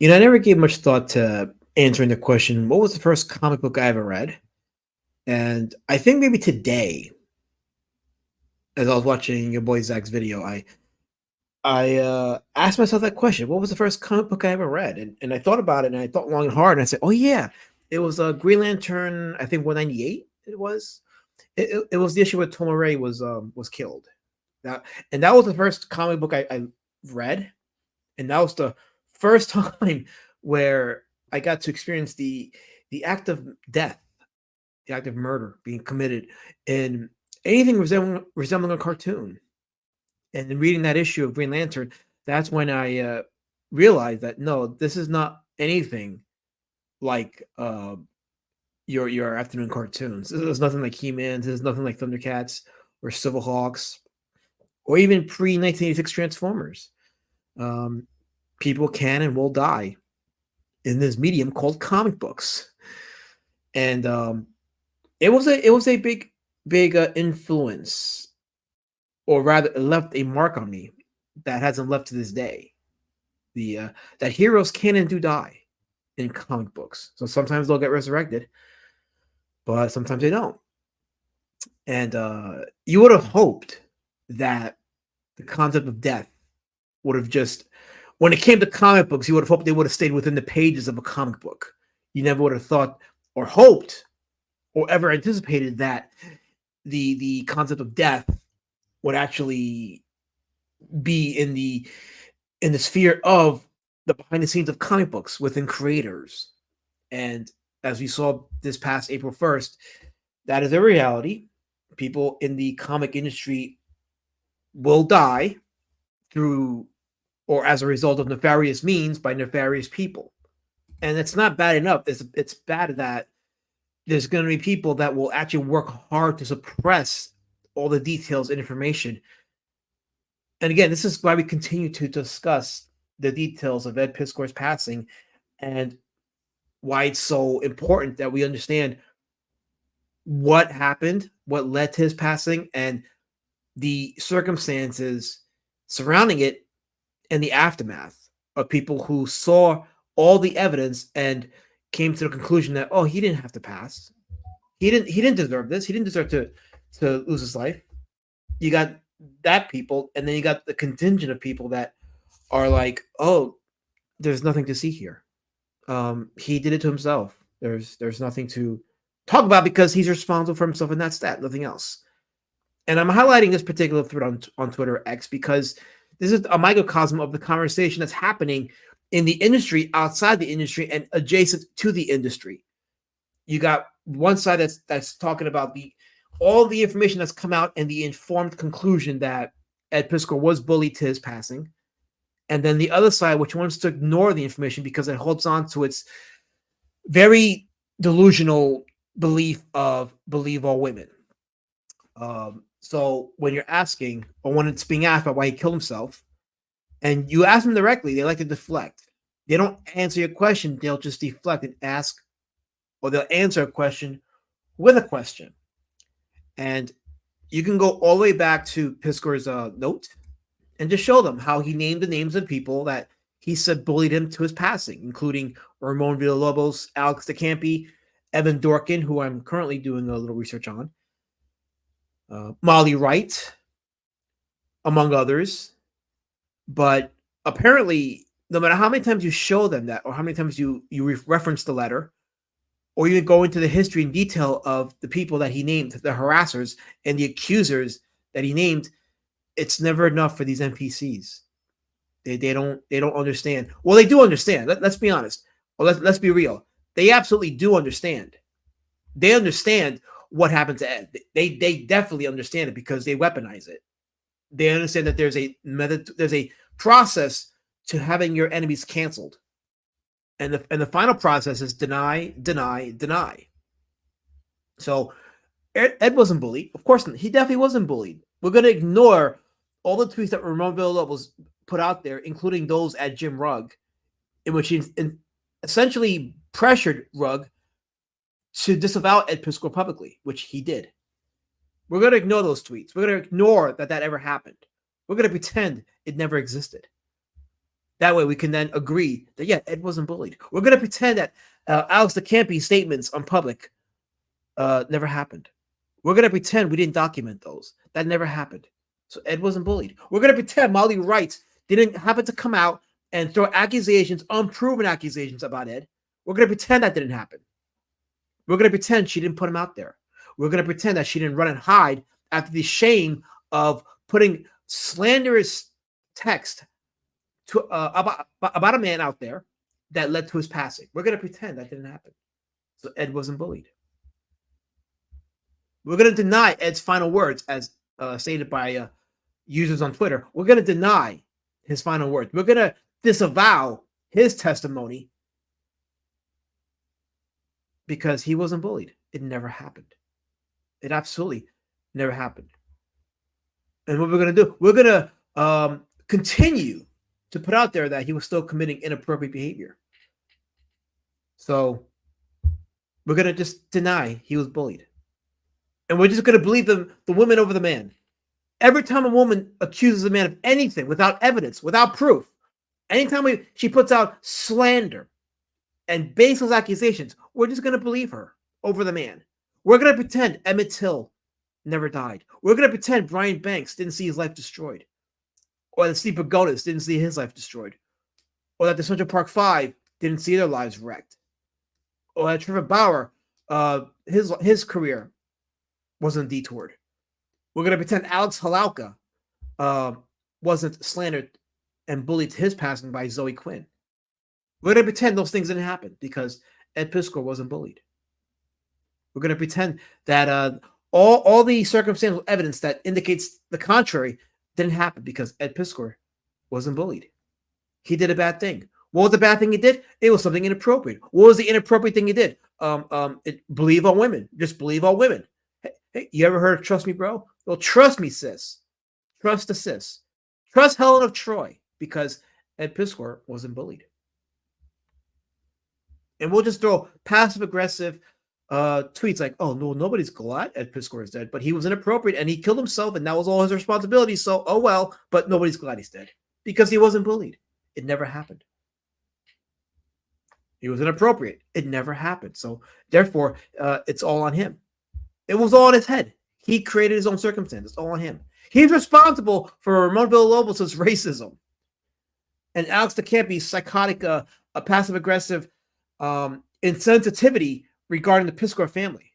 I never gave much thought to answering the question, what was the first comic book I ever read? And I think maybe today, as I was watching your boy Zach's video, I asked myself that question: what was the first comic book I ever read? And I thought about it, and I thought long and hard, and I said, oh yeah, it was a Green Lantern. I think 198. It was. It was the issue where Tomare was killed. That and that was the first comic book I read, and that was the first time where I got to experience the act of death, the act of murder being committed in anything resembling a cartoon. And in reading that issue of Green Lantern, that's when I realized that no, this is not anything like your afternoon cartoons. This is nothing like He-Man. This is nothing like Thundercats or Silverhawks or even pre 1986 Transformers. Um, People can and will die in this medium called comic books, and it was a big influence, or rather, it left a mark on me that hasn't left to this day. The That heroes can and do die in comic books. So sometimes they'll get resurrected, but sometimes they don't. And you would have hoped that the concept of death would have just, when it came to comic books, you would have hoped they would have stayed within the pages of a comic book. You never would have thought or hoped or ever anticipated that the concept of death would actually be in the sphere of the behind the scenes of comic books within creators. And as we saw this past April 1st, that is a reality. People in the comic industry will die through or as a result of nefarious means by nefarious people. And it's not bad enough. It's bad that there's going to be people that will actually work hard to suppress all the details and information. And again, this is why we continue to discuss the details of Ed Piskor's passing and why it's so important that we understand what happened, what led to his passing, and the circumstances surrounding it and the aftermath of people who saw all the evidence and came to the conclusion that, oh, he didn't have to pass. He didn't deserve this. He didn't deserve to lose his life. You got that people, and then you got the contingent of people that are like, oh, there's nothing to see here. He did it to himself. There's nothing to talk about because he's responsible for himself, and that's that, nothing else. And I'm highlighting this particular thread on Twitter X because this is a microcosm of the conversation that's happening in the industry, outside the industry, and adjacent to the industry. You got one side that's talking about all the information that's come out and the informed conclusion that Ed Piskor was bullied to his passing. And then the other side, which wants to ignore the information because it holds on to its very delusional belief of believe all women. So when you're asking, or when it's being asked about why he killed himself, and you ask them directly, they like to deflect. They don't answer your question. They'll just deflect and ask, or they'll answer a question with a question. And you can go all the way back to Piskor's note and just show them how he named the names of people that he said bullied him to his passing, including Ramon Villalobos, Alex DeCampi, Evan Dorkin, who I'm currently doing a little research on, Molly Wright, among others. But apparently, no matter how many times you show them that, or how many times you reference the letter, or you go into the history and detail of the people that he named, the harassers and the accusers that he named, it's never enough for these NPCs. They don't understand. Well, they do understand. Let's be honest. Well, let's be real. They absolutely do understand. They understand what happened to Ed. They definitely understand it because they weaponize it. They understand that there's a method, there's a process to having your enemies canceled. And the final process is deny, deny, deny. So Ed wasn't bullied. Of course, he definitely wasn't bullied. We're going to ignore all the tweets that Ramon Villalobos put out there, including those at Jim Rugg, in which he essentially pressured Rugg to disavow Ed Piskor publicly, which he did. We're going to ignore those tweets. We're going to ignore that ever happened. We're going to pretend it never existed. That way we can then agree that, yeah, Ed wasn't bullied. We're going to pretend that Alex DeCampi's statements on public never happened. We're going to pretend we didn't document those. That never happened. So Ed wasn't bullied. We're going to pretend Molly Wright didn't happen to come out and throw accusations, unproven accusations about Ed. We're going to pretend that didn't happen. We're going to pretend she didn't put him out there. We're going to pretend that she didn't run and hide after the shame of putting slanderous text to about a man out there that led to his passing. We're going to pretend that didn't happen. So Ed wasn't bullied. We're going to deny Ed's final words, as stated by users on Twitter. We're going to deny his final words. We're going to disavow his testimony because he wasn't bullied. It never happened. It absolutely never happened. And what we're going to do, we're going to continue to put out there that he was still committing inappropriate behavior. So we're going to just deny he was bullied. And we're just going to believe the woman over the man. Every time a woman accuses a man of anything without evidence, without proof, anytime she puts out slander and baseless accusations, we're just going to believe her over the man. We're going to pretend Emmett Till never died. We're going to pretend Brian Banks didn't see his life destroyed, or that Steve Pagodas didn't see his life destroyed, or that the Central Park Five didn't see their lives wrecked, or that Trevor Bauer, his career wasn't detoured. We're going to pretend Alex Halalka wasn't slandered and bullied to his passing by Zoe Quinn. We're going to pretend those things didn't happen because Ed Piskor wasn't bullied. We're going to pretend that all the circumstantial evidence that indicates the contrary didn't happen because Ed Piskor wasn't bullied. He did a bad thing. What was the bad thing he did? It was something inappropriate. What was the inappropriate thing he did? Believe all women. Just believe all women. Hey, you ever heard of trust me, bro? Well, trust me, sis. Trust the sis. Trust Helen of Troy because Ed Piskor wasn't bullied. And we'll just throw passive-aggressive tweets like, oh, no, nobody's glad Ed Piskor is dead, but he was inappropriate and he killed himself and that was all his responsibility. So, oh, well, but nobody's glad he's dead because he wasn't bullied. It never happened. He was inappropriate. It never happened. So, therefore, it's all on him. It was all in his head. He created his own circumstances. It's all on him. He's responsible for Ramon Villalobos' racism and Alex DeCampi's psychotic, passive-aggressive insensitivity regarding the Piskor family,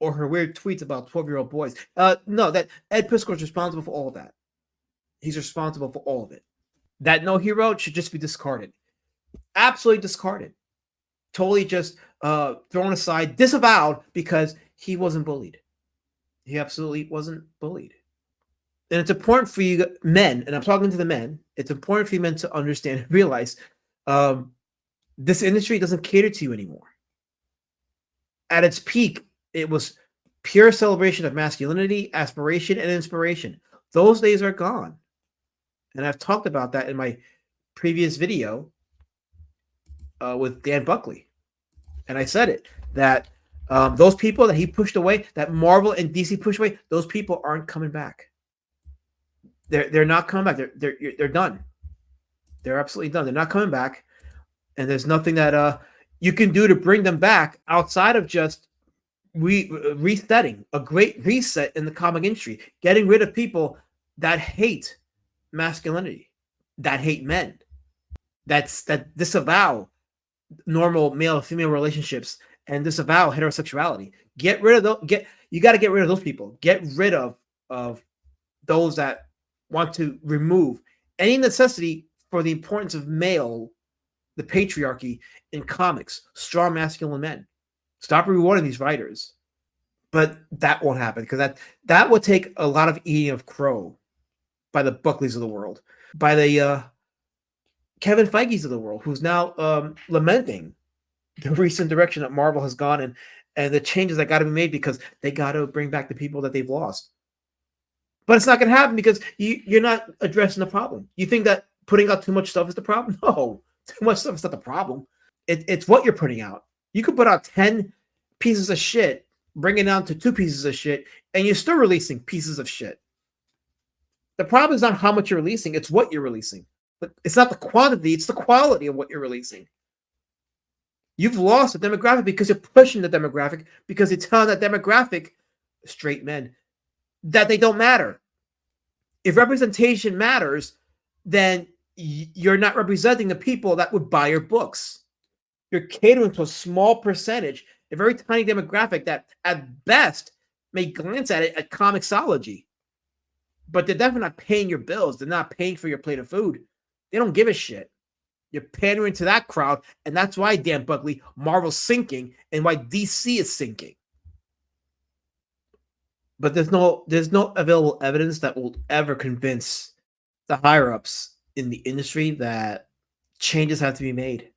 or her weird tweets about 12-year-old boys. No, that Ed Piskor is responsible for all of that. He's responsible for all of it. That note he wrote should just be discarded. Absolutely discarded. Totally just thrown aside, disavowed because he wasn't bullied. He absolutely wasn't bullied. And it's important for you men, and I'm talking to the men, it's important for you men to understand and realize this industry doesn't cater to you anymore. At its peak, it was pure celebration of masculinity, aspiration, and inspiration. Those days are gone. And I've talked about that in my previous video with Dan Buckley. And I said it, that those people that he pushed away, that Marvel and DC pushed away, those people aren't coming back. They're not coming back. They're done. They're absolutely done. They're not coming back. And there's nothing that you can do to bring them back outside of just resetting, a great reset in the comic industry, getting rid of people that hate masculinity, that hate men, that disavow normal male-female relationships and disavow heterosexuality. Get rid of those. You got to get rid of those people. Get rid of those that want to remove any necessity for the importance of male, the patriarchy in comics, strong masculine men. Stop rewarding these writers. But that won't happen because that would take a lot of eating of crow by the Buckleys of the world, by the Kevin Feige's of the world, who's now lamenting the recent direction that Marvel has gone and the changes that got to be made because they got to bring back the people that they've lost. But it's not going to happen because you're not addressing the problem. You think that putting out too much stuff is the problem? No, too much stuff is not the problem. It's what you're putting out. You could put out 10 pieces of shit, bring it down to 2 pieces of shit, and you're still releasing pieces of shit. The problem is not how much you're releasing, it's what you're releasing. But it's not the quantity, it's the quality of what you're releasing. You've lost a demographic because you're pushing the demographic, because you're telling that demographic, straight men, that they don't matter. If representation matters, then you're not representing the people that would buy your books. You're catering to a small percentage, a very tiny demographic that at best may glance at it at comicsology. But they're definitely not paying your bills. They're not paying for your plate of food. They don't give a shit. You're pandering to that crowd, and that's why, Dan Buckley, Marvel's sinking and why DC is sinking. But there's no available evidence that will ever convince the higher ups in the industry that changes have to be made.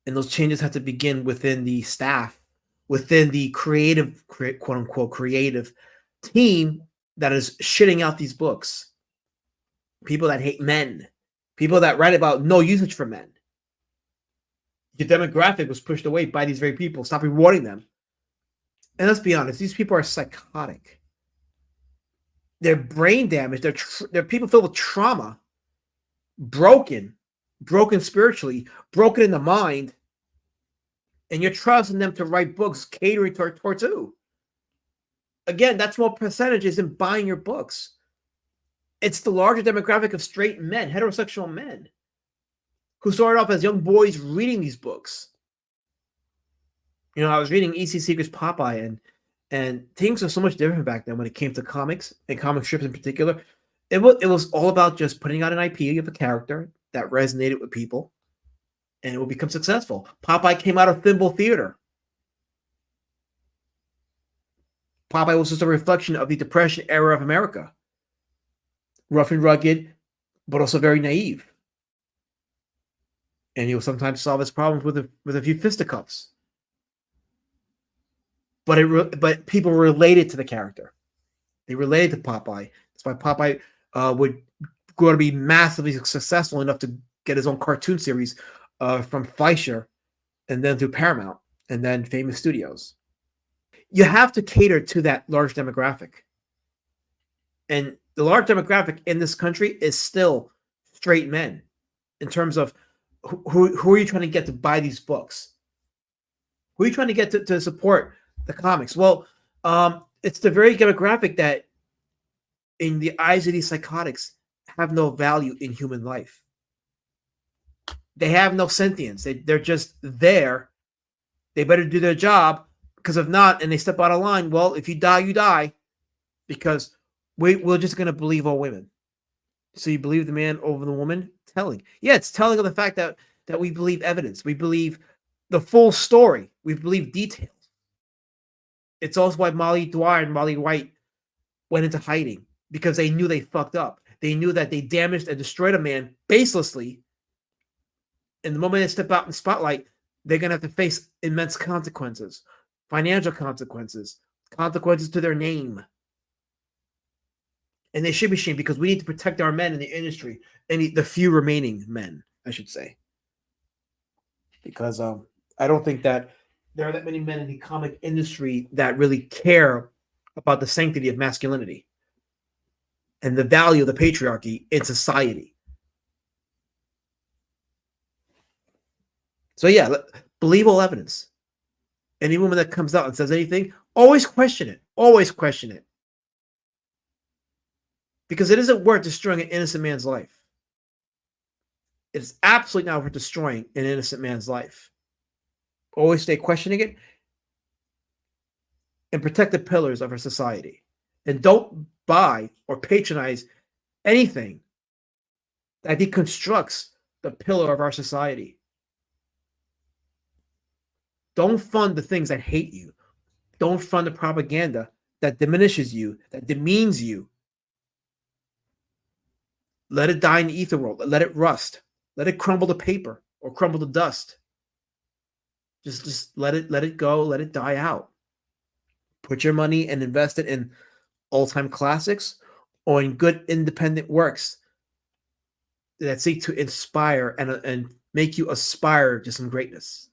And those changes have to begin within the staff, within the creative, quote unquote, creative team that is shitting out these books. People that hate men, people that write about no usage for men. The demographic was pushed away by these very people. Stop rewarding them. And let's be honest, these people are psychotic. They're brain damaged. They're people filled with trauma, broken spiritually, broken in the mind. And you're trusting them to write books catering towards who? Again, that's what percentage is in buying your books. It's the larger demographic of straight men, heterosexual men, who started off as young boys reading these books. You know, I was reading E.C. Seeger's Popeye, and things were so much different back then when it came to comics and comic strips in particular. It was all about just putting out an IP of a character that resonated with people, and it would become successful. Popeye came out of Thimble Theater. Popeye was just a reflection of the Depression era of America. Rough and rugged, but also very naive. And he would sometimes solve his problems with a few fisticuffs. But people related to the character. They related to Popeye. That's why Popeye would grow to be massively successful enough to get his own cartoon series from Fleischer, and then through Paramount, and then Famous Studios. You have to cater to that large demographic. And the large demographic in this country is still straight men in terms of who are you trying to get to buy these books? Who are you trying to get to support the comics? Well, it's the very demographic that, in the eyes of these psychotics, have no value in human life. They have no sentience. They're just there. They better do their job, because if not, and they step out of line, well, if you die, you die, because we're just going to believe all women. So you believe the man over the woman? Telling. Yeah, it's telling of the fact that we believe evidence. We believe the full story. We believe details. It's also why Molly Dwyer and Molly White went into hiding, because they knew they fucked up. They knew that they damaged and destroyed a man baselessly. And the moment they step out in the spotlight, they're going to have to face immense consequences, financial consequences, consequences to their name. And they should be shamed, because we need to protect our men in the industry, and the few remaining men, I should say. Because I don't think that there are that many men in the comic industry that really care about the sanctity of masculinity and the value of the patriarchy in society. So yeah, believe all evidence. Any woman that comes out and says anything, always question it. Always question it. Because it isn't worth destroying an innocent man's life. It's absolutely not worth destroying an innocent man's life. Always stay questioning it and protect the pillars of our society. And don't buy or patronize anything that deconstructs the pillar of our society. Don't fund the things that hate you. Don't fund the propaganda that diminishes you, that demeans you. Let it die in the ether world. Let it rust. Let it crumble to paper or crumble to dust. Just let it go. Let it die out. Put your money and invest it in all-time classics or in good independent works that seek to inspire and make you aspire to some greatness.